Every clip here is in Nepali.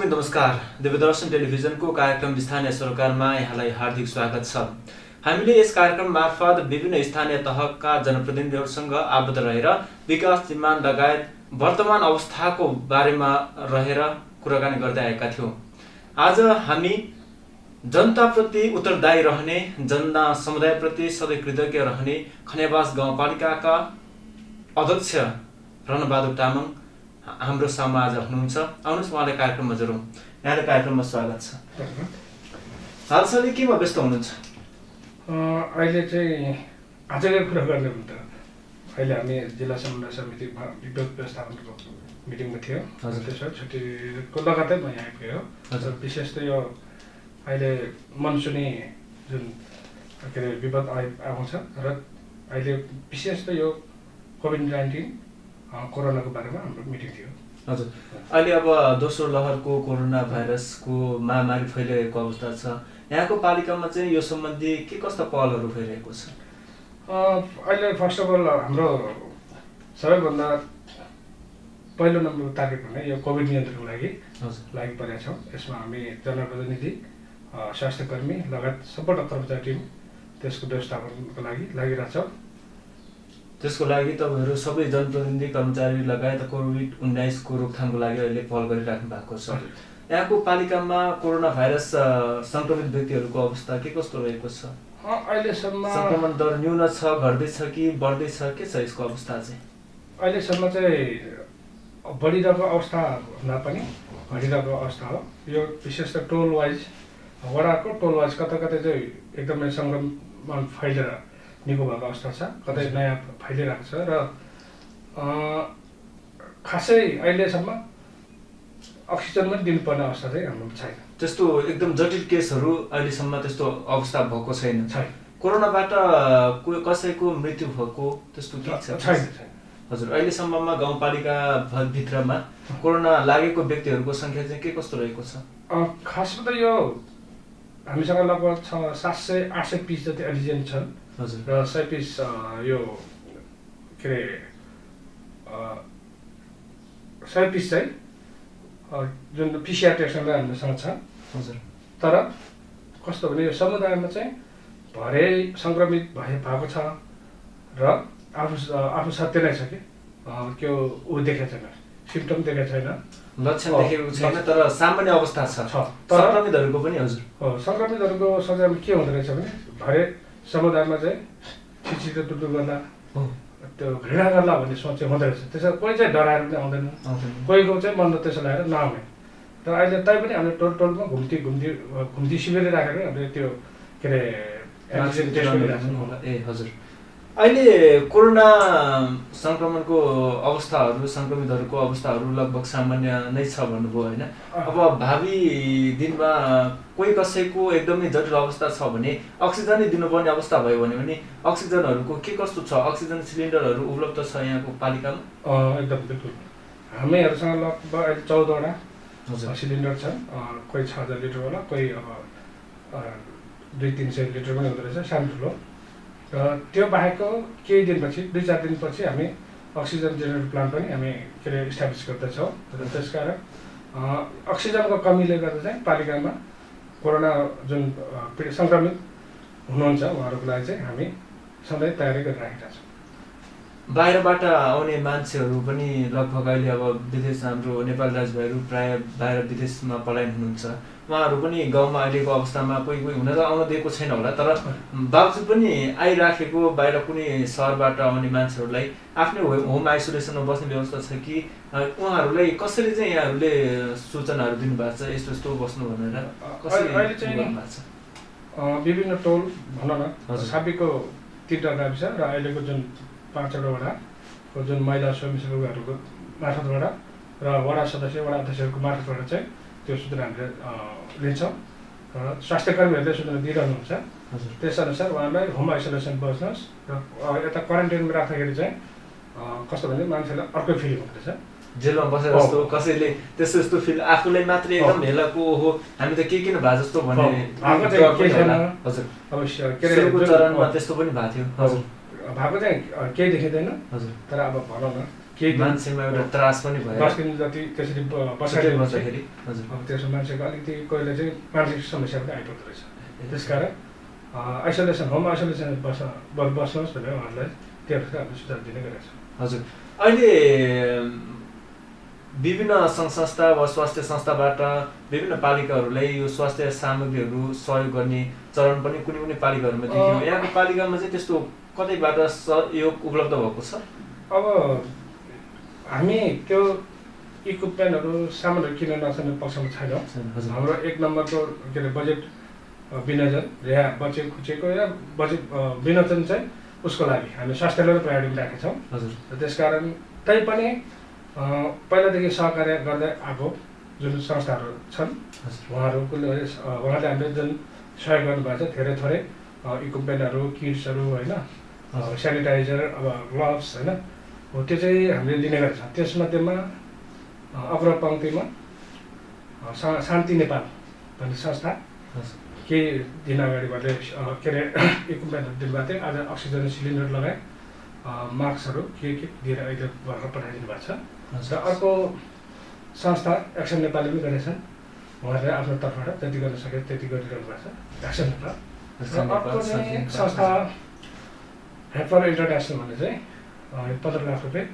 दर्शकवृन्द नमस्कार। देवदर्शन टेलिभिजनको कार्यक्रम स्थानीय सरोकारमा यहाँलाई हार्दिक स्वागत छ। हामीले यस कार्यक्रम मार्फत विभिन्न स्थानीय तहका जनप्रतिनिधिहरूसँग आबद्ध रहेर विकास निर्माण लगायत वर्तमान अवस्थाको बारेमा रहेर कुराकानी गर्दै आएका थियौँ। आज हामी जनताप्रति उत्तरदायी रहने, जनता समुदायप्रति सधैँ कृतज्ञ रहने खनियाबास गाउँपालिकाका अध्यक्ष रणबहादुर तामाङ हाम्रो सामु आज हुनुहुन्छ। आउनुहोस् उहाँलाई कार्यक्रममा जोडौँ। यहाँले कार्यक्रममा स्वागत छ। हालसालै केमा व्यस्त हुनुहुन्छ? अहिले चाहिँ आजकै कुरा गर्ने हो त अहिले हामी जिल्ला समन्वय समितिमा विद्युत व्यवस्थापनको मिटिङमा थियो। त्यसो छुट्टीको लगत्तै म यहाँ आइपुगेँ हो। हजुर, विशेष त यो अहिले मनसुनी जुन के अरे विपद आउँछ र अहिले विशेष त यो कोभिड-19 कोरोनाको बारेमा हाम्रो मिटिङ थियो। हजुर, अहिले अब दोस्रो लहरको कोरोना भाइरसको महामारी फैलिरहेको अवस्था छ। यहाँको पालिकामा चाहिँ यो सम्बन्धी के कस्ता पहलहरू भइरहेको छ? अहिले फर्स्ट अफ अल हाम्रो सबैभन्दा पहिलो नम्बर टार्गेट भने यो कोभिड नियन्त्रणको लागि परेका छौँ। यसमा हामी जनप्रतिनिधि, स्वास्थ्यकर्मी लगायत सम्पूर्ण कर्मचारी टिम त्यसको व्यवस्थापनको लागि लागिरहेको छौँ। त्यसको लागि तपाईँहरू सबै जनप्रतिनिधि, कर्मचारी लगायत कोभिड-19 को रोकथामको लागि अहिले पहल गरिराख्नु भएको छ। यहाँको पालिकामा कोरोना भाइरस सङ्क्रमित व्यक्तिहरूको अवस्था के कस्तो रहेको छ? अहिलेसम्म सङ्क्रमण दर न्यून छ, घट्दैछ कि बढ्दैछ, के छ यसको अवस्था चाहिँ? अहिलेसम्म चाहिँ बढिरहेको अवस्था भन्दा पनि घटिरहेको अवस्था हो। यो विशेष त टोल वाइज, वडाको टोल वाइज कता कतै चाहिँ एकदमै सङ्क्रमण फैलेर निको भएको अवस्था छ, कतै नयाँ फैलिरहेको छ र खासै अहिलेसम्म अक्सिजन पनि दिनुपर्ने अवस्था चाहिँ हाम्रो छैन। त्यस्तो एकदम जटिल केसहरू अहिलेसम्म त्यस्तो अवस्था भएको छैन। कोरोनाबाट कसैको मृत्यु भएको त्यस्तो के छ? छैन। हजुर, अहिलेसम्ममा गाउँपालिका भित्रमा कोरोना लागेको व्यक्तिहरूको सङ्ख्या चाहिँ के कस्तो रहेको छ? खासमा त यो हामीसँग लगभग 700-800 पिस जति एलिजेन्ट छन्। हजुर, र 100 पिस यो के अरे 100 पिस चाहिँ जुन पिसिआर टेस्टमा हामीसँग छ। हजुर, तर कस्तो भने यो समुदायमा चाहिँ भरे सङ्क्रमित भएको छ र आफू सत्य नै छ कि त्यो ऊ देखेको छैन, सिम्टम देखेको छैन, लक्षण देखेको छैन, तर सामान्य अवस्था छ। सङ्क्रमितहरूको पनि हजुर सङ्क्रमितहरूको सजायमा के हुँदो रहेछ भने भरे समुदायमा चाहिँ छिटो टुटु गर्ला, त्यो घृणा गर्ला भन्ने सोच चाहिँ हुँदो रहेछ। त्यसो कोही चाहिँ डराएर पनि आउँदैन, कोहीको चाहिँ मन त्यसो लगाएर नआउने। तर अहिले तैपनि हामीले टोलमा घुम्ती शिविर राखेर हामीले त्यो के अरे ए हजुर, अहिले कोरोना सङ्क्रमणको अवस्थाहरू, सङ्क्रमितहरूको अवस्थाहरू लगभग सामान्य नै छ भन्नुभयो होइन? अब भावी दिनमा कोही कसैको एकदमै जटिल अवस्था छ भने अक्सिजनै दिनुपर्ने अवस्था भयो भने अक्सिजनहरूको के कस्तो छ? अक्सिजन सिलिन्डरहरू उपलब्ध छ यहाँको पालिकामा? एकदम बिल्कुल। हामीहरूसँग लगभग अहिले 14वटा सिलिन्डर छन्। कोही 6000 लिटरवाला, कोही अब 200-300 लिटर पनि हुँदो रहेछ, सानो ठुलो। र त्यो बाहेकको केही दिनपछि 2-4 दिनपछि हामी अक्सिजन जेनेरेटर प्लान्ट पनि हामी के अरे इस्टाब्लिस गर्दैछौँ। र त्यसकारण अक्सिजनको कमीले गर्दा चाहिँ पालिकामा कोरोना जुन सङ्क्रमित हुनुहुन्छ उहाँहरूको लागि चाहिँ हामी सधैँ तयारी गरिराखेका छौँ। बाहिरबाट आउने मान्छेहरू पनि लगभग अहिले अब विदेश, हाम्रो नेपाली दाजुभाइहरू प्राय बाहिर विदेशमा पलायन हुनुहुन्छ। उहाँहरू पनि गाउँमा अहिलेको अवस्थामा कोही हुन त आउन दिएको छैन होला, तर बावजुद पनि आइराखेको बाहिर कुनै सहरबाट आउने मान्छेहरूलाई आफ्नै होम आइसोलेसनमा बस्ने व्यवस्था छ कि? उहाँहरूलाई कसरी चाहिँ यहाँहरूले सूचनाहरू दिनुभएको छ यस्तो यस्तो बस्नु भनेर? अहिले चाहिँ विभिन्न टोल भनौँ न, साबिकको 3वटा गाविस र अहिलेको जुन 5वटा वडाको जुन महिला स्वयंसेवकहरूको मार्फतबाट र वडा सदस्य, वडा अध्यक्षहरूको मार्फतबाट चाहिँ त्यो सूचना हामीले लिन्छौँ र स्वास्थ्यकर्मीहरूले सूचना दिइरहनुहुन्छ। त्यसअनुसार उहाँलाई होम आइसोलेसन बस्नुहोस् र यता क्वारेन्टाइनमा राख्दाखेरि चाहिँ कस्तो भने मान्छेलाई अर्कै फिलिङ हुँदो रहेछ। जेलमा बसेर जस्तो कसैले त्यस्तो यस्तो फिल आफूलाई मात्रै एकदम हेलाको हो, हामी त के किन भए जस्तो भन्ने हजुर अवश्य के अरे चरणमा त्यस्तो पनि भएको थियो। हजुर, भएको चाहिँ केही देखिँदैन। हजुर, तर अब भनौँ न केही मान्छेमा एउटा त्रास पनि भयो 10 दिन जति त्यसरी बस्दाखेरि हजुर अब त्यसमा मान्छेको अलिकति कहिले चाहिँ मानसिक समस्या पनि आइपर्दो रहेछ। त्यसकारण आइसोलेसन होम आइसोलेसन बस्नुहोस् भनेर उहाँहरूलाई त्यो हामीले सुझाव दिने गरेका छौँ। हजुर अहिले विभिन्न सङ्घ संस्था वा स्वास्थ्य संस्थाबाट विभिन्न पालिकाहरूलाई यो स्वास्थ्य सामग्रीहरू सहयोग गर्ने चलन पनि कुनै कुनै पालिकाहरूमा देखियो। यहाँको पालिकामा चाहिँ त्यस्तो कतैबाट सहयोग उपलब्ध भएको छ? अब हामी त्यो इक्विपमेन्टहरू सामानहरू किन्न नसक्ने पक्षमा छैनौँ। हाम्रो 1 नम्बरको के अरे बजेट विनियोजन या बजेट खुचेको या बजेट विनियोजन चाहिँ उसको लागि हामी स्वास्थ्यलाई प्रायोरिटी राखेका छौँ। हजुर त्यसकारण तैपनि पहिलादेखि सहकार्य गर्दै आएको जुन संस्थाहरू छन् उहाँहरूले हामीले जुन सहयोग गर्नुभएको छ धेरै थोरै इक्विपमेन्टहरू किट्सहरू होइन सेनिटाइजर अब ग्लोभ्स होइन हो त्यो चाहिँ हामीले दिने गरेका छौँ। त्यसमध्येमा अग्र पङ्क्तिमा शान्ति नेपाल भन्ने संस्था केही दिन अगाडि उहाँले के अरे इक्विपमेन्टहरू दिनुभएको थियो। आज अक्सिजन सिलिन्डर लगाए मास्कहरू के दिएर अहिले भर्खर पठाइदिनु भएको छ। र अर्को संस्था एक्सन नेपालले पनि गरेका छन्। उहाँहरूले आफ्नो तर्फबाट जति गर्न सके त्यति गरिरहनु भएको छ एक्सन नेपाल। र अर्को चाहिँ संस्था हेल्प फर इन्टरनेसनल भन्ने चाहिँ 15 लाख रुपियाँ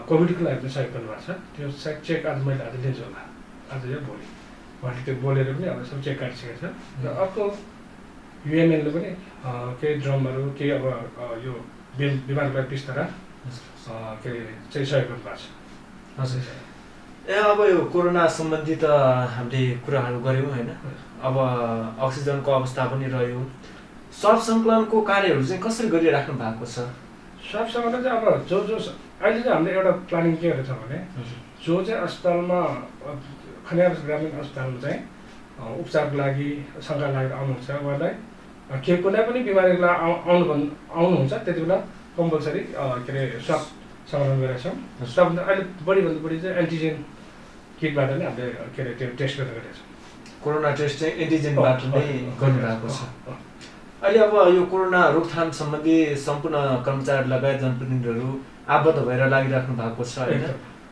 कोभिडको लागि पनि सहयोग गर्नुभएको छ। त्यो चेक आज मैले आज लिन्छु होला, आज या भोलि उहाँले त्यो बोलेर पनि अब सब चेक काटिसकेको छ। र अर्को युएमएनले पनि केही ड्रमहरू केही अब यो बिमारको लागि बिस्तारा के चाहिँ सहयोग गर्नुभएको छ। हजुर अब यो कोरोना सम्बन्धी त हामीले कुराहरू गऱ्यौँ होइन। अब अक्सिजनको अवस्था पनि रह्यो। स्वाब सङ्कलनको कार्यहरू चाहिँ कसरी गरिराख्नु भएको छ? स्वाब सङ्कलन चाहिँ अब जो अहिले चाहिँ हामीले एउटा प्लानिङ के गरेको छ भने जो चाहिँ अस्पतालमा खनियार ग्रामीण अस्पतालमा चाहिँ उपचारको लागि शङ्का लागेर आउनुहुन्छ उहाँलाई के कुनै पनि बिमारीको लागि आउनुहुन्छ त्यति बेला कम्पलसरी के अरे स्वाब सङ्कलन गरेका छौँ। स्वाब अहिले बढीभन्दा बढी चाहिँ एन्टिजेन किटबाट नै हामीले के अरे त्यो टेस्ट गरेका छौँ। कोरोना टेस्ट चाहिँ एन्टिजेनबाट नै गर्नुभएको छ। अहिले अब यो कोरोना रोकथाम सम्बन्धी सम्पूर्ण कर्मचारी लगायत जनप्रतिनिधिहरू आबद्ध भएर लागिराख्नु भएको छ होइन।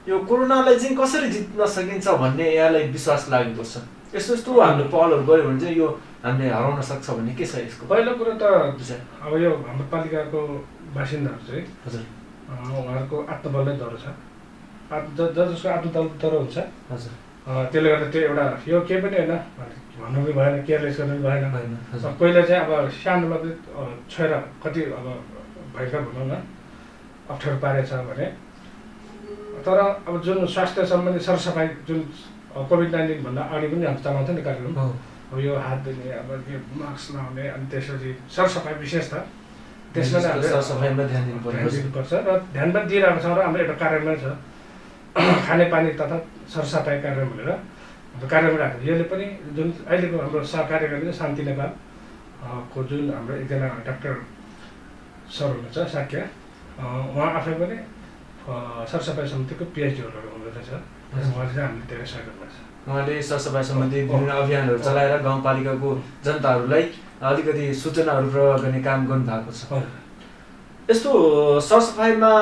यो कोरोनालाई चाहिँ कसरी जित्न सकिन्छ भन्ने यहाँलाई विश्वास लागेको छ? यस्तो यस्तो हामीले पहलहरू गऱ्यो भने चाहिँ यो हामीले हराउन सक्छ भन्ने के छ यसको? पहिलो कुरो त अब यो हाम्रो पालिकाको बासिन्दाहरू चाहिँ हजुर उहाँहरूको आत्मबल नै डह्रो छ। जसको आत्मबल डह्रो हुन्छ हजुर त्यसले गर्दा त्यो एउटा यो केही पनि होइन भन्नु पनि भएन, केयरलेस गर्नु पनि भएन। पहिला चाहिँ अब सानोमा पनि छोएर कति अब भयङ्कर भनौँ न अप्ठ्यारो पारेछ भने तर अब जुन स्वास्थ्य सम्बन्धी सरसफाइ जुन कोभिड-19 भन्दा अगाडि पनि हामी चलाउँछ नि कार्यक्रम। अब यो हात धुने अब यो मास्क लगाउने अनि त्यसपछि सरसफाइ विशेष त त्यसमा नै हामीले सरसफाइमा ध्यान दिनुपर्छ र ध्यान पनि दिइरहेको छौँ। र हाम्रो एउटा कार्यक्रम छ खानेपानी तथा सरसफाइ कार्यक्रम भनेर कार्यक्रम राख्छ। यसले पनि जुन अहिलेको हाम्रो सहकार्य गर्ने शान्ति नेपालको जुन हाम्रो एकजना डाक्टर सर हुनुहुन्छ साक्य उहाँ आफै पनि सरसफाइ समितिको पिएचडी होल्डर हुनुहुँदैछ। उहाँले चाहिँ हामीले धेरै सहयोग गर्नुपर्छ। उहाँले सरसफाइ सम्बन्धी विभिन्न अभियानहरू चलाएर गाउँपालिकाको जनताहरूलाई अलिकति सूचनाहरू प्रवाह गर्ने काम गर्नुभएको छ। यस्तो सरसफाइमा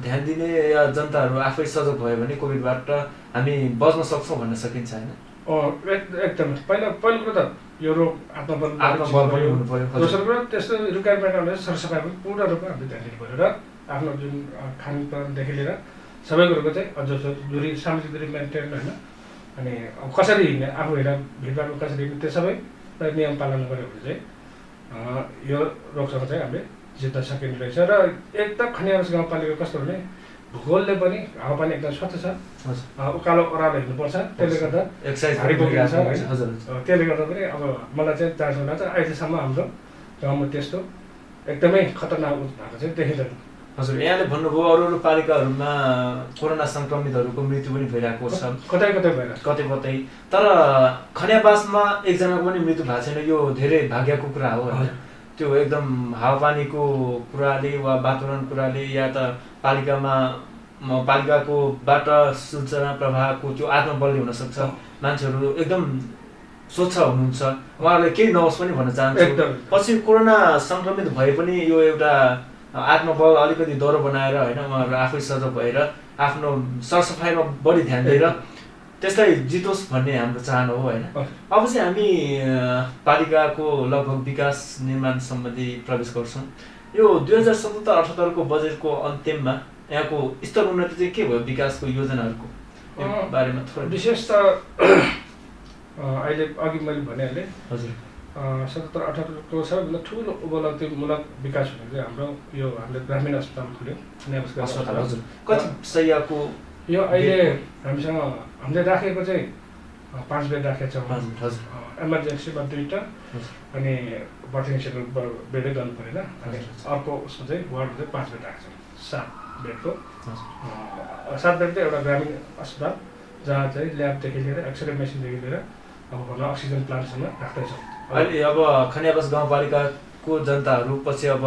ध्यान दिने या जनताहरू आफै सजग भयो भने कोभिडबाट हामी बच्न सक्छौँ भन्न सकिन्छ होइन? एकदम पहिलो कुरो त यो रोग आत्मबल पनि हुनु पर्यो। दोस्रो कुरो त्यस्तो रिक्वायरमेन्ट अनुसार सरसफाइ पनि पूर्ण रूपमा हामीले ध्यान दिनु पऱ्यो र आफ्नो जुन खानपानदेखि लिएर सबै कुरोको चाहिँ अझ दूरी सामाजिक दूरी मेन्टेन होइन। अनि अब कसरी हिँड्ने आफू हेरेर भिडभाडमा कसरी हिँड्ने त्यो सबै नियम पालन गऱ्यो भने चाहिँ यो रोगसँग चाहिँ हामीले जित्न सकिने रहेछ। र एकदम खनियारस गाउँपालिका कस्तो भने भूगोलले पनि हावापानी एकदम स्वच्छ छ। उकालो ओह्रालो हिँड्नुपर्छ त्यसले गर्दा भारी बोकिन्छ होइन। त्यसले गर्दा पनि अब मलाई चाहिँ चान्स हुन चाहिँ अहिलेसम्म हाम्रो गाउँमा त्यस्तो एकदमै खतरनाक भएको चाहिँ देखिँदैन। हजुर यहाँले भन्नुभयो अरू अरू पालिकाहरूमा कोरोना सङ्क्रमितहरूको मृत्यु पनि भइरहेको छ कतै भइरहेको कतै तर खनियाबासमा एकजनाको पनि मृत्यु भएको छैन। यो धेरै भाग्यको कुरा हो होइन। त्यो एकदम हावापानीको कुराले वा वातावरण कुराले या त पालिकाकोबाट सूचना प्रवाहको त्यो आत्मबलले हुनसक्छ। मान्छेहरू एकदम स्वच्छ हुनुहुन्छ। उहाँहरूले केही नहोस् पनि भन्न चाहन्छु। पछि कोरोना सङ्क्रमित भए पनि यो एउटा आत्मबल अलिकति डह्रो बनाएर होइन उहाँहरू आफै सजग भएर आफ्नो सरसफाइमा बढी ध्यान दिएर त्यसलाई जितोस् भन्ने हाम्रो चाहना हो होइन। अब चाहिँ हामी पालिकाको लगभग विकास निर्माण सम्बन्धी प्रवेश गर्छौँ। यो 2077-78 को बजेटको अन्त्यममा यहाँको स्तर उन्नति चाहिँ के भयो विकासको योजनाहरूको बारेमा थोरै? विशेष त अहिले अघि मैले भनिहालेँ, हजुर 77-78 को सबैभन्दा ठुलो उपलब्धिमूलक विकास भनेको चाहिँ हाम्रो यो हामीले ग्रामीण अस्पताल खोल्यो। अस्पताल हजुर कति सयको यो अहिले हामीसँग हामीले राखेको चाहिँ 5 बेड राखेको छौँ। हजुर इमर्जेन्सीमा 2टा अनि बर्थिङ सेन्टर बेडै गर्नु परेन। अनि अर्को उसमा चाहिँ वार्डमा चाहिँ 5 बेड राखेको छौँ। 7 बेडको 7 बेड चाहिँ एउटा ग्रामीण अस्पताल जहाँ चाहिँ ल्याबदेखि लिएर एक्सरे मेसिनदेखि लिएर अब भनौँ अक्सिजन प्लान्टसम्म राख्दैछौँ। अहिले अब खनियावास गाउँपालिकाको जनताहरू पछि अब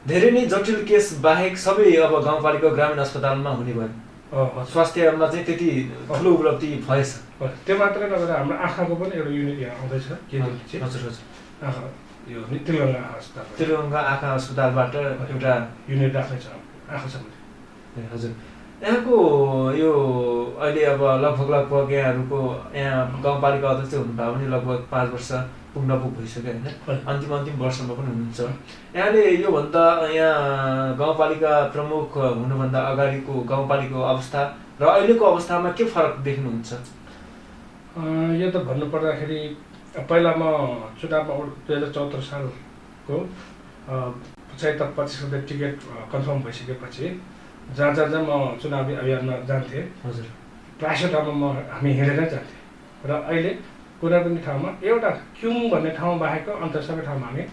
धेरै नै जटिल केस बाहेक सबै अब गाउँपालिका ग्रामीण अस्पतालमा हुने भयो। स्वास्थ्यमा चाहिँ त्यति ठुलो उपलब्धि भएछ। त्यो मात्रै नभएर हाम्रो आँखाको पनि एउटा युनिट यहाँ आउँदैछ। हजुर हजुर आँखा यो त्रिगङ्गा अस्पताल, त्रिगङ्गा आँखा अस्पतालबाट एउटा युनिट राख्दैछ आँखा सम्बन्धी। हजुर यहाँको यो अहिले अब लगभग यहाँहरूको यहाँ गाउँपालिका अध्यक्ष हुनुभयो भने लगभग 5 वर्ष पुग्न भइसक्यो होइन। अन्तिम वर्षमा पनि हुनुहुन्छ। यहाँले योभन्दा यहाँ गाउँपालिका प्रमुख हुनुभन्दा अगाडिको गाउँपालिकाको अवस्था र अहिलेको अवस्थामा के फरक देख्नुहुन्छ? यो त भन्नुपर्दाखेरि पहिला म चुनावमा 2074 सालको 75% टिकट कन्फर्म भइसकेपछि जहाँ जहाँ म चुनावी अभियानमा जान्थेँ, हजुर प्रायः ठाउँमा हामी हिँडेर जान्थेँ। र अहिले कुनै पनि ठाउँमा एउटा क्युङ भन्ने ठाउँ बाहेकको अन्त सबै ठाउँमा हामी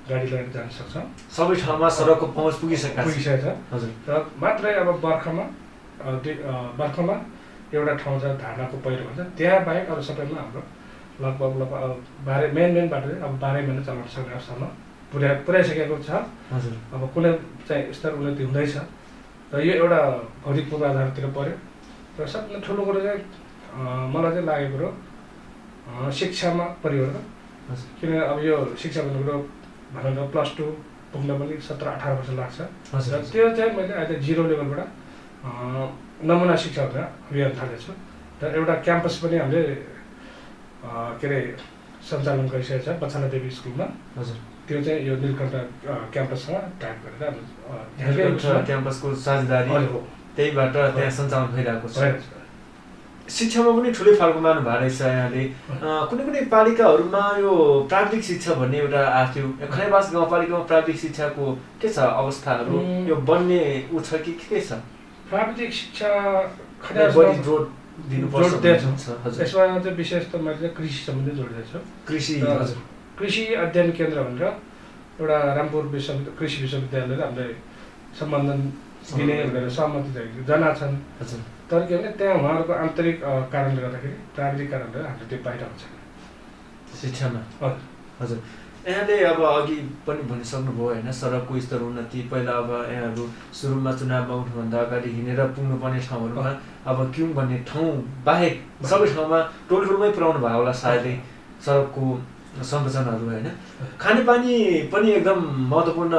गाडी लिएर जान सक्छौँ। सबै ठाउँमा सडकको पहुँच पुगिसकेको छ। हजुर र मात्रै अब बर्खामा एउटा ठाउँ छ धानाको पहिरो भन्छ, त्यहाँ बाहेक अरू सबैमा हाम्रो लगभग मेन बाटो चाहिँ अब 12 महिना चलाउन सक्ने अवस्थामा पुर्याइसकेको छ। हजुर अब कुनै चाहिँ स्तर उन्नति हुँदैछ र यो एउटा भौतिक पूर्वाधारतिर पर्यो। र सबभन्दा ठुलो कुरो चाहिँ मलाई चाहिँ लागेको कुरो शिक्षामा परिवर्तन। किनभने अब यो शिक्षा भन्ने कुरो भनौँ +2 पुग्न पनि 17-18 वर्ष लाग्छ। र त्यो चाहिँ मैले अहिले 0 लेभलबाट नमुना शिक्षा भनेर अभियान थालेको छु। र एउटा क्याम्पस पनि हामीले के अरे सञ्चालन गरिसकेको छ बछाना देवी स्कुलमा। हजुर त्यो चाहिँ यो नीलकण्ठ क्याम्पससँग टाइप गरेर क्याम्पसको साझेदारी त्यहीबाट त्यहाँ सञ्चालन भइरहेको छ। शिक्षामा पनि ठुलै फरक मार्नु भएको रहेछ यहाँले। कुनै पालिकाहरूमा यो प्राविधिक शिक्षा भन्ने एउटा आएको थियो। खनियावास गाउँपालिकामा प्राविधिक शिक्षाको के छ अवस्थाहरू? यो बन्ने उ छ कि के छ? प्राविधिक शिक्षा बढी जोड दिनुपर्छ। यसमा चाहिँ विशेष त मैले कृषि सम्बन्धी जोडिदिएको छु। कृषि अध्ययन केन्द्र भनेर एउटा रामपुर कृषि विश्वविद्यालयले हामीले सम्बन्धन दिने भनेर सहमति जनाएको छन्। तर के भने त्यहाँ उहाँहरूको आन्तरिक कारणले गर्दाखेरि प्राविधिक कारणले हामीले त्यो पाइरहेको छैन शिक्षामा। हजुर यहाँले अब अघि पनि भनिसक्नुभयो होइन सडकको स्तर उन्नति। पहिला अब यहाँहरू सुरुमा चुनावमा उठ्नुभन्दा अगाडि हिँडेर पुग्नुपर्ने ठाउँहरूमा अब क्युङ भन्ने ठाउँ बाहेक सबै ठाउँमा टोलमै पुर्याउनु भयो होला सायदै सडकको संरचनाहरू होइन। खानेपानी पनि एकदम महत्त्वपूर्ण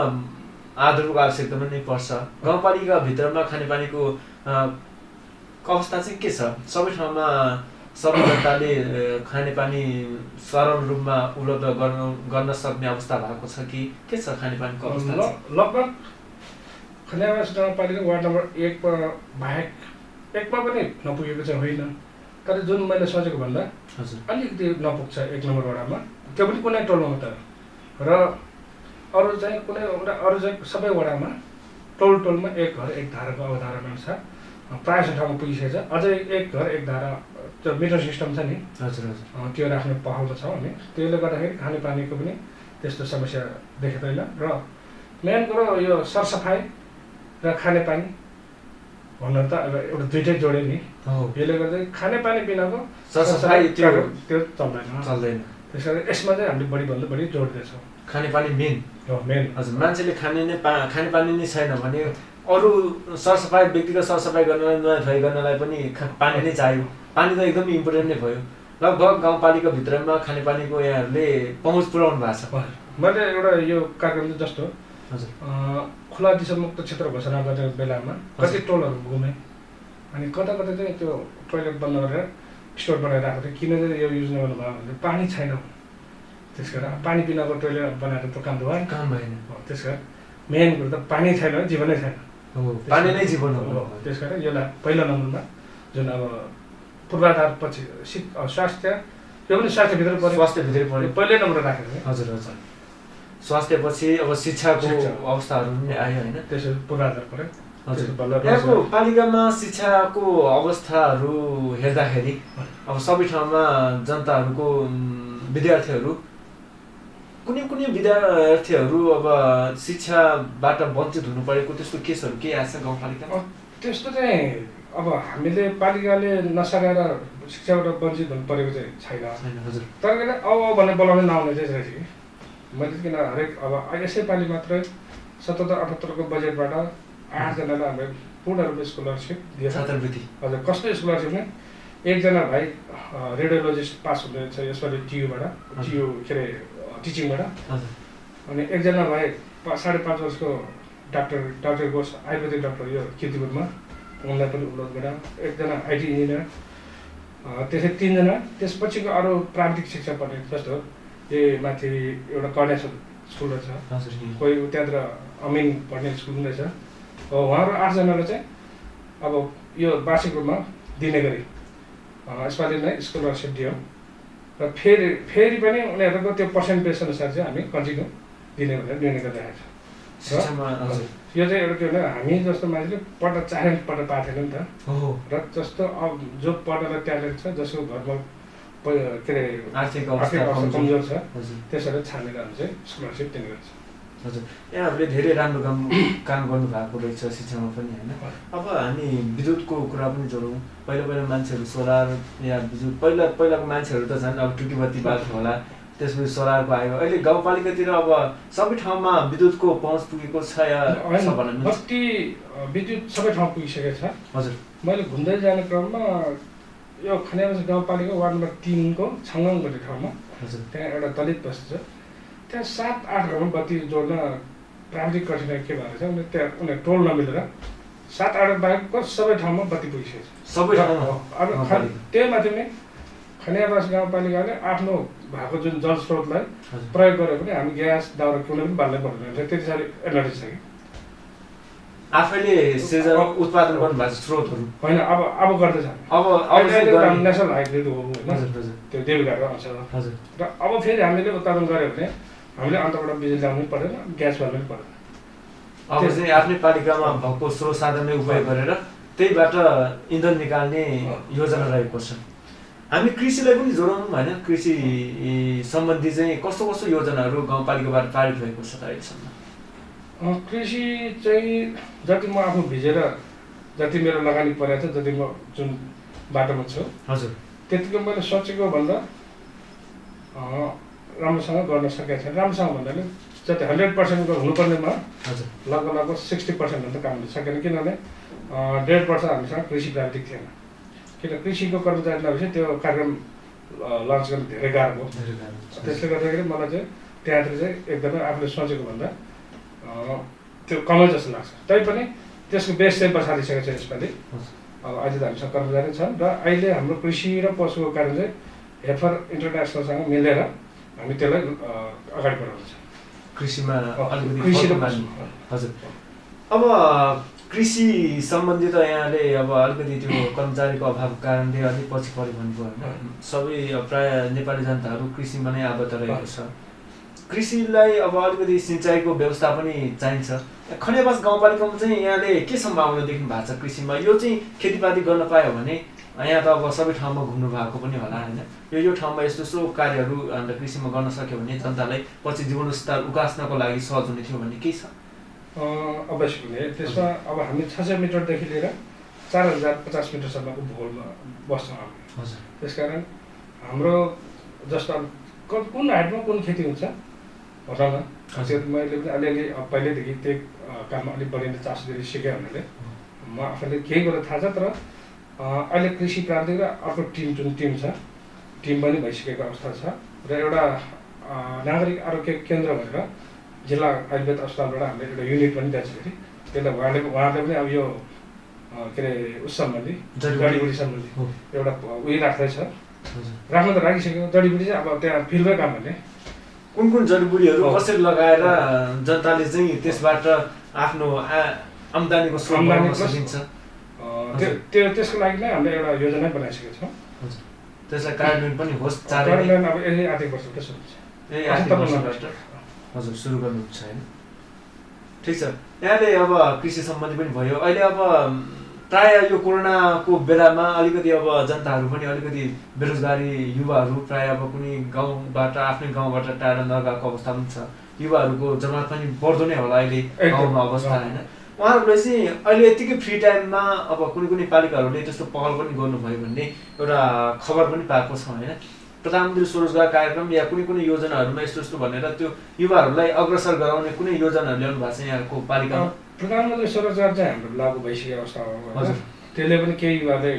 आधारको आवश्यकता पनि पर्छ। गाउँपालिकाभित्रमा खानेपानीको अवस्था चाहिँ के छ? सबै ठाउँमा सबै जनताले खानेपानी सरल रूपमा उपलब्ध गर्न सक्ने अवस्था भएको छ कि के छ खानेपानीको अवस्था? लगभग खनियावास गाउँपालिका वार्ड नम्बर 1 बाहेक 1 मा पनि नपुगेको चाहिँ होइन। तर जुन मैले सोचेको भन्दा अलिकति नपुग्छ 1 नम्बर वडामा, त्यो पनि कुनै टोलमा मात्र। र अरू चाहिँ कुनै अरू चाहिँ सबै वडामा टोलमा 1 घर 1 धाराको अवधारणा अनुसार प्रायः ठाउँमा पुगिसकेको छ। अझै 1 घर 1 धारा त्यो मिटर सिस्टम छ नि, त्यो राख्ने पहलमा छौँ हामी। त्यसले गर्दाखेरि खानेपानीको पनि त्यस्तो समस्या देखेदैन। र मेन कुरो यो सरसफाइ र खानेपानी भन्नु त अब एउटा दुइटै जोडे नि। यसले गर्दा खानेपानी बिनाको सरसफाइ त्यो चल्दैन। त्यसैले यसमा चाहिँ हामीले बढीभन्दा बढी जोड दिन्छौँ। खानेपानी मेन हजुर। मान्छेले खानेपानी नै छैन भने अरू सरसफाइ व्यक्तिगत सरसफाइ गर्नलाई नुहाइ गर्नलाई पनि पानी नै चाहियो। पानी त एकदमै इम्पोर्टेन्ट नै भयो। लगभग गाउँपालिकाभित्रमा खानेपानीको यहाँहरूले पहुँच पुर्याउनु भएको छ। मैले एउटा यो कार्यक्रम जस्तो खुला दिशामुक्त क्षेत्र घोषणा गर्ने बेलामा कति टोलहरू घुमेँ अनि कता कता चाहिँ त्यो टोइलेट बन्द गरेर स्टोर बनाएर राखेको थियो। किन चाहिँ यो युज नगर्नु भयो भने पानी छैन, त्यस कारण पानी बिनाको टोइलेट बनाएर त काम भएन। त्यस कारण मेन कुरो त पानी छैन, जीवनै छैन, पानी नै जीवन हो। त्यस कारण यसलाई पहिलो नम्बरमा जुन अब पूर्वाधार पछि स्वास्थ्य, यो पनि स्वास्थ्यभित्र पऱ्यो, पहिल्यै नम्बर राखेको छ। हजुर हजुर, स्वास्थ्यपछि अब शिक्षाको अवस्थाहरू पनि आयो होइन, त्यसो पूर्वाधार पऱ्यो। यहाँको पालिकामा शिक्षाको अवस्थाहरू हेर्दाखेरि अब सबै ठाउँमा जनताहरूको विद्यार्थीहरू कुनै विद्यार्थीहरू अब शिक्षाबाट वञ्चित हुनु परेको त्यस्तो केसहरू के आएछ गाउँपालिकामा? त्यस्तो चाहिँ अब हामीले पालिकाले नसकेर शिक्षाबाट वञ्चित हुनु परेको चाहिँ छैन। हजुर, तर अब भनेर बोलाउने नआउने चाहिँ रहेछ कि मैले किन हरेक अब यसै पालि मात्रै 77-78को बजेटबाट 8 जनालाई हामीले पूर्ण रूपले स्कलरसिप दिए। छात्रवृत्ति। हजुर, कस्तो स्कलरसिप नै एकजना भाइ रेडियोलोजिस्ट पास हुँदैछ यसपालि टियुबाट, टियु के अरे टिचिङबाट। अनि एकजना भाइ 5.5 वर्षको डाक्टर कोर्स आयुर्वेदिक डाक्टर यो किर्तिपुरमा, उनलाई पनि उपलब्ध। एकजना आइटी इन्जिनियर, त्यसै 3 जना। त्यसपछिको अरू प्राविधिक शिक्षा पढ्ने जस्तो यही माथि एउटा कन्या स्कुल रहेछ, कोही त्यहाँतिर अमिन पढ्ने स्कुल पनि रहेछ। उहाँहरू 8 जनालाई चाहिँ अब यो वार्षिक रूपमा दिने गरी यसपालि नै स्कलरसिप दियो र फेरि पनि उनीहरूको त्यो पर्सेन्टेज अनुसार चाहिँ हामी कन्टिन्यू दिने भनेर निर्णय गरिरहेको छ। यो चाहिँ एउटा के भने हामी जस्तो मान्छेले पढ्न चाहेर पढ्न पाएको थिएन नि त, र जस्तो अब जो पढ्नलाई ट्यालेन्ट छ, जसको घरमा के अरे आर्थिक अवस्था कमजोर छ, त्यसरी छानेर हामी चाहिँ स्कलरसिप दिने गर्छ। हजुर, यहाँहरूले धेरै राम्रो काम गर्नु भएको रहेछ शिक्षामा पनि होइन। अब हामी विद्युतको कुरा पनि जोडौँ। पहिला मान्छेहरू सोलर या विद्युत, पहिलाको मान्छेहरू त झन् अब टुकीबत्ती बाल्थ्यो होला, त्यसपछि सोलरको आयो। अहिले गाउँपालिकातिर अब सबै ठाउँमा विद्युतको पहुँच पुगेको छ या बत्ती विद्युत सबै ठाउँ पुगिसकेको छ। हजुर, मैले घुम्दै जाने क्रममा यो खनियाबास गाउँपालिका वार्ड नम्बर 3 को छङ्गाङ भन्ने ठाउँमा त्यहाँ एउटा दलित बस्ती छ। त्यहाँ 7-8 घरमा बत्ती जोड्न प्राविधिक कठिनाइ के भएर छ भने त्यहाँ उनीहरू टोल नमिलेर 7-8 बाहेकको सबै ठाउँमा बत्ती पुगिसकेको छ। सबै ठाउँमा अब त्यही माथि नै खनियाबास गाउँपालिकाले आफ्नो भएको जुन जलस्रोतलाई प्रयोग गरे पनि हामी ग्यास दाउरा कुनै पनि बाल्नै पर्दैन, त्यति साह्रो एडभान्टेज छ कि आफैले उत्पादन गर्नुभएको स्रोतहरू होइन। अब गर्दैछ, अब नेसनल हाइग्रेड हो होइन, त्यो देवीघाटको अनुसार। र अब फेरि हामीले उत्पादन गऱ्यो भने हामीले अन्तबाट बिजुली ल्याउनै पर्दैन, ग्यास बाल्नै पर्दैन। अब चाहिँ आफ्नै पालिकामा भएको स्रोत साधन नै उपयोग गरेर त्यहीबाट इन्धन निकाल्ने योजना रहेको छ। हामी कृषिलाई पनि जोडाउनु होइन, कृषि सम्बन्धी चाहिँ कस्तो योजनाहरू गाउँपालिकाबाट पारित भएको छ त अहिलेसम्म? कृषि चाहिँ जति म आफू भिजेर जति मेरो लगानी परेको छ, जति म जुन बाटोमा छु, हजुर, त्यतिको मैले सोचेको भन्दा राम्रोसँग गर्न सकेको छैन। राम्रोसँग भन्दा जति 100% हुनुपर्नेमा हजुर लगभग 60% भन्दा काम हुन सकेन। किनभने 1.5 वर्ष हामीसँग कृषि प्राविधिक थिएन। किन कृषिको कर्मचारी नभएपछि त्यो कार्यक्रम लन्च गर्न धेरै गाह्रो हो। त्यसले गर्दाखेरि मलाई चाहिँ त्यहाँतिर चाहिँ एकदमै आफूले सोचेको भन्दा त्यो कमै जस्तो लाग्छ। तैपनि त्यसको बेस चाहिँ बसालिसकेको छ यसपालि। अब अहिले त हामीसँग कर्मचारी छन् र अहिले हाम्रो कृषि र पशुको कारण चाहिँ हेफर इन्टरनेसनलसँग मिलेर हामी त्यसलाई अगाडि बढाउँछ। कृषिमा कृषि र हजुर, अब कृषि सम्बन्धी त यहाँले अब अलिकति त्यो कर्मचारीको अभावको कारणले अलिक पछि पऱ्यो भन्नुभयो होइन। सबै प्रायः नेपाली जनताहरू कृषिमा नै आबद्ध रहेको छ। कृषिलाई अब अलिकति सिँचाइको व्यवस्था पनि चाहिन्छ। खनियाबास गाउँपालिकामा चाहिँ यहाँले के सम्भावना देख्नु भएको छ कृषिमा? यो चाहिँ खेतीपाती गर्न पायो भने यहाँ त अब सबै ठाउँमा घुम्नु भएको पनि होला होइन, यो ठाउँमा यस्तो कार्यहरू हामीले कृषिमा गर्न सक्यो भने जनतालाई पछि जीवनस्तर उकास्नको लागि सहज हुने थियो भन्ने केही छ? अवश्य हुने। त्यसमा अब हामी 600 मिटरदेखि लिएर 4050 मिटरसम्मको भूगोलमा बस्छौँ हामी। हजुर, त्यसकारण हाम्रो जस्तो कुन हाइटमा कुन खेती हुन्छ भनौँ न, त्यो मैले पनि अलिअलि पहिल्यैदेखि त्यही काममा अलिक बढी नै चासो दिएर सिकेँ हुनाले म आफूले केही गरेर थाहा छ। तर अहिले कृषि प्राविधिक र अर्को जुन टिम छ, टिम पनि भइसकेको अवस्था छ र एउटा नागरिक आरोग्य केन्द्र भनेर जिल्ला आयुर्वेद अस्पतालबाट हामीले एउटा युनिट पनि दिएको छ फेरि त्यसलाई उहाँले पनि अब यो के अरे उस सम्बन्धी जडीबुटी सम्बन्धी एउटा उयो राख्दैछ राख्न त राखिसक्यो जडीबुटी चाहिँ अब त्यहाँ फिल्डमै काम गर्ने कुन जडीबुटीहरू कसरी लगाएर जनताले चाहिँ त्यसबाट आफ्नो आम्दानीको स्रोत बनाउन सकिन्छ त्यसको लागि नै हामीले एउटा योजना बनाइसकेका छौँ त्यसलाई कार्यान्वयन पनि होस् कार्यान्वयन अब यही आर्थिक वर्षबाट सुरु हुन्छ यही आर्थिक वर्षबाट हजुर सुरु गर्नुहुन्छ होइन ठिक छ यहाँले अब कृषि सम्बन्धी पनि भयो अहिले अब प्रायः यो कोरोनाको बेलामा अलिकति अब जनताहरू पनि अलिकति बेरोजगारी युवाहरू प्रायः अब कुनै गाउँबाट आफ्नै गाउँबाट टाढा नगएको अवस्था पनि छ युवाहरूको जमात पनि बढ्दो नै होला अहिले गाउँमा अवस्था होइन उहाँहरूले चाहिँ अहिले यतिकै फ्री टाइममा अब कुनै पालिकाहरूले त्यस्तो पहल पनि गर्नुभयो भन्ने एउटा खबर पनि पाएको छ होइन प्रधानमन्त्री स्वरोजगार कार्यक्रम या कुनै योजनाहरूमा यस्तो भनेर त्यो युवाहरूलाई अग्रसर गराउने कुनै योजनाहरू ल्याउनु भएको छ यहाँको पालिकामा प्रधानमन्त्री स्वरोजगार चाहिँ हाम्रो लागू भइसकेको अवस्था हो त्यसले पनि केही युवाले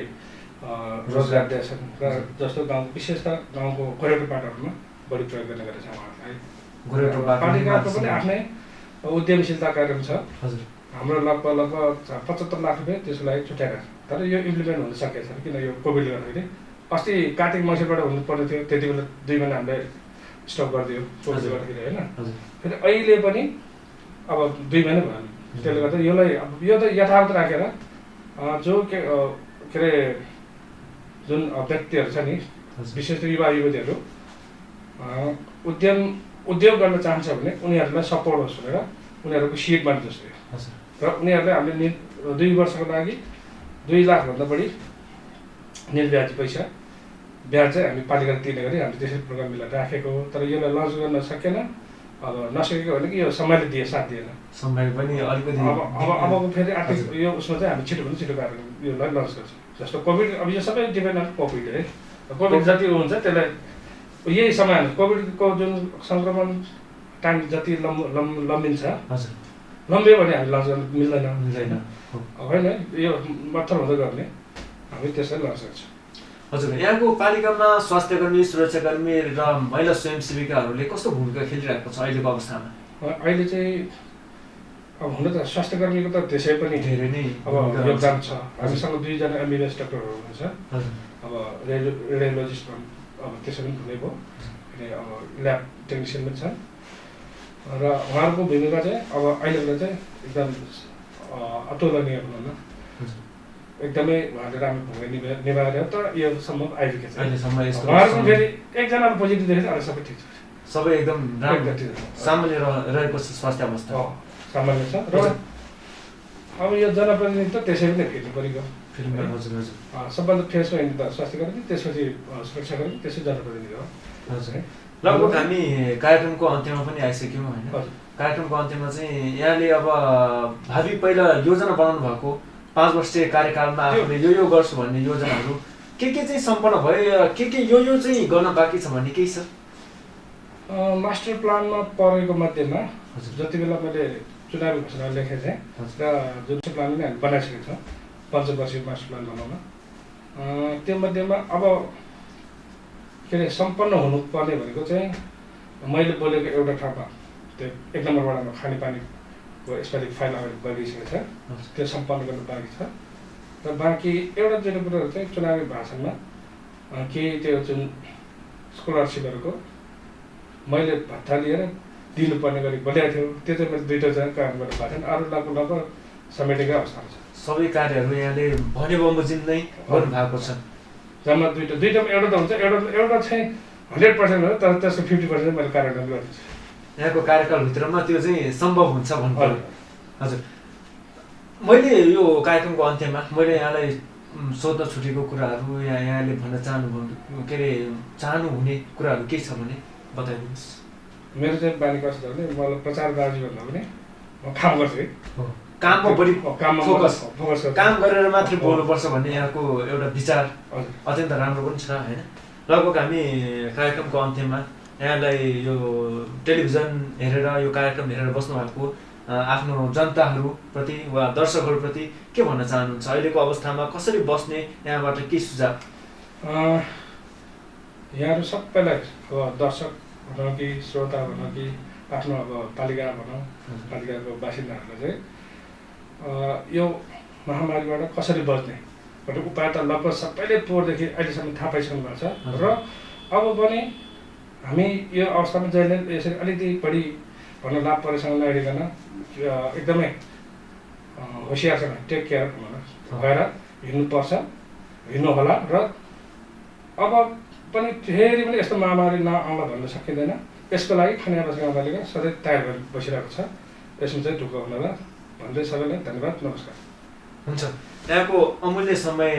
रोजगार दिएछन् र जस्तो गाउँ विशेष त गाउँको गोरेटो पाटोहरूमा बढी प्रयोग गर्ने गरेछ उहाँहरूलाई पालिकाको पनि आफ्नै उद्यमशीलता कार्यक्रम छ हाम्रो लगभग 75 लाख रुपियाँ त्यसको लागि छुट्याएर तर यो इम्प्लिमेन्ट हुन सकेको छैन किन यो कोभिडले गर्दाखेरि अस्ति कार्तिक मङ्सिरबाट हुनुपर्ने थियो त्यति बेला 2 महिना हामीले स्टप गरिदियो कोभिडले गर्दाखेरि होइन फेरि अहिले पनि अब 2 महिना भयो त्यसले गर्दा यसलाई अब यो त यथावत राखेर जो के अरे जुन व्यक्तिहरू छ नि विशेष युवा युवतीहरू उद्योग गर्न चाहन्छ भने उनीहरूलाई सपोर्ट होस् भनेर उनीहरूको सिट बाँड्दैछ र उनीहरूले हामीले 2 वर्षको लागि 2 लाखभन्दा बढी निर्ब्याज पैसा ब्याज चाहिँ हामी पालिकाले तिर्ने गरी हामीले त्यसरी प्रोग्राम मिलाएर राखेको तर यसलाई लन्च गर्न सकेन अब नसकेको भने कि यो समयले साथ दिएन समय पनि अलिकति अबको फेरि आर्थिक यो उसमा चाहिँ हामी छिटोभन्दा छिटो गरेर योलाई लन्च गर्छौँ जस्तो कोभिड अब यो सबै डिपेन्ड अन कोभिड है कोभिड जति हुन्छ त्यसलाई यही समय कोभिडको जुन सङ्क्रमण टाइम जति लम्बिन्छ लम्बियो भने हामी लन्च गर्न मिल्दैन होइन यो मत्थर हुँदै गर्ने हामी त्यसलाई लन्च गर्छौँ हजुर यहाँको पालिकामा स्वास्थ्यकर्मी सुरक्षाकर्मी र महिला स्वयंसेविकाहरूले कस्तो भूमिका खेलिरहेको छ अहिलेको अवस्थामा अहिले चाहिँ अब हुन त स्वास्थ्यकर्मीको त त्यसै पनि धेरै नै अब योगदान छ हामीसँग 2 जना एमबिबिएस डाक्टरहरू हुनुहुन्छ अब रेडियोलोजिस्ट अब त्यसै पनि हुने भयो अनि अब ल्याब टेक्निसियन पनि छन् र उहाँहरूको भूमिका चाहिँ अब अहिलेको चाहिँ एकदम अतुलनीय भनौँ न एकदमै उहाँले राम्रो भूमिका निभाएर त यो सम्भव आइपुगेको छ उहाँहरूको फेरि एकजना पोजिटिभ देखेको अरू सबै ठिक छ सबै एकदम राम्रो सामान्य रहेको छ स्वास्थ्य अवस्था सामान्य छ र अब यो जनप्रतिनिधि त त्यसै पनि फेर्नु परेको सबभन्दा फेसमा हिँड्नु त स्वास्थ्यकर्मी त्यसपछि सुरक्षाकर्मी त्यसपछि जनप्रतिनिधि हो लगभग हामी कार्यक्रमको अन्त्यमा पनि आइसक्यौँ होइन कार्यक्रमको अन्त्यमा चाहिँ यहाँले अब भावी पहिला योजना बनाउनु भएको 5 वर्षीय कार्यकालमा आफूले यो गर्छु भन्ने योजनाहरू के चाहिँ सम्पन्न भयो के यो चाहिँ गर्न बाँकी छ भन्ने केही छ मास्टर प्लानमा परेको मध्येमा जति बेला मैले चुनावी घोषणा लेखेको थिएँ र जुन चाहिँ प्लान पनि हामी बनाइसकेको छौँ 5 वर्षीय मास्टर प्लान बनाउन त्यो मध्येमा अब के अरे सम्पन्न हुनुपर्ने भनेको चाहिँ मैले बोलेको एउटा ठाउँमा त्यो 1 नम्बर वडामा खानेपानीको यसपालि फाइल अगाडि बढिसकेको छ त्यो सम्पन्न गर्नु बाँकी छ र बाँकी एउटा दुईवटा कुराहरू चाहिँ चुनावी भाषणमा केही त्यो जुन स्कलरसिपहरूको मैले भत्ता लिएर दिनुपर्ने गरी बोलेको थियो त्यो चाहिँ मैले 2टा काम गर्नु भएको छैन अरू लगभग समेटेकै अवस्थामा छ सबै कार्यहरू यहाँले भने बमोजिम नै गर्नु भएको छ जम्मा दुईटामा एउटा त हुन्छ एउटा चाहिँ 100% हो तर त्यसको 50% मैले कार्यान्वयन गर्दैछु यहाँको कार्यकालभित्रमा त्यो चाहिँ सम्भव हुन्छ भन्नु हजुर मैले यो कार्यक्रमको अन्त्यमा मैले यहाँलाई सोध्न छुटेको कुराहरू यहाँले भन्न चाहनुभयो के अरे चाहनुहुने कुराहरू के छ भने बताइदिनुहोस् मेरो चाहिँ बानी कस्तो छ भने मलाई प्रचारबाजी भन्दा पनि म काम गर्छु है काममा बढी फोकस काम गरेर मात्रै हो। बोल्नुपर्छ भन्ने यहाँको एउटा विचार अत्यन्त राम्रो पनि छ होइन लगभग हामी कार्यक्रमको अन्त्यमा यहाँलाई यो टेलिभिजन हेरेर यो कार्यक्रम हेरेर बस्नु भएको आफ्नो जनताहरूप्रति वा दर्शकहरूप्रति के भन्न चाहनुहुन्छ अहिलेको अवस्थामा कसरी बस्ने यहाँबाट के सुझाव यहाँहरू सबैलाई दर्शक भनौँ कि श्रोता भनौँ कि आफ्नो अब पालिका भनौँ पालिकाको बासिन्दाहरूलाई चाहिँ यो महामारीबाट कसरी बच्ने भन्ने उपाय त लगभग सबैले पोहोरदेखि अहिलेसम्म थाहा पाइसक्नु भएको छ। र अब पनि हामी यो अवस्थामा जहिले यसरी अलिकति बढी भन्न लाभ परेसँग नहेरिकन एकदमै होसियारसँग टेक केयर भएर हिँड्नुपर्छ, हिँड्नुहोला। र अब पनि फेरि पनि यस्तो महामारी नआउला भन्न सकिँदैन। यसको लागि खनियाबास गाउँपालिका सधैँ तयार भएर बसिरहेको छ। यसमा चाहिँ ढुक्क हुनला भन्दै सबैलाई धन्यवाद, नमस्कार। हुन्छ, यहाँको अमूल्य समय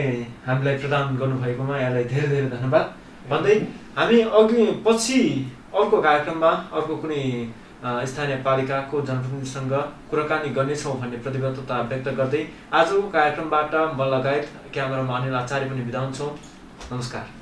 हामीलाई प्रदान गर्नुभएकोमा यहाँलाई धेरै धेरै धन्यवाद भन्दै हामी अघि पछि अर्को कार्यक्रममा अर्को कुनै स्थानीय पालिकाको जनप्रतिनिधिसँग कुराकानी गर्नेछौँ भन्ने प्रतिबद्धता व्यक्त गर्दै आजको कार्यक्रमबाट म लगायत क्यामेरामा अनिल आचार्य पनि बिदा हुन्छौँ। नमस्कार।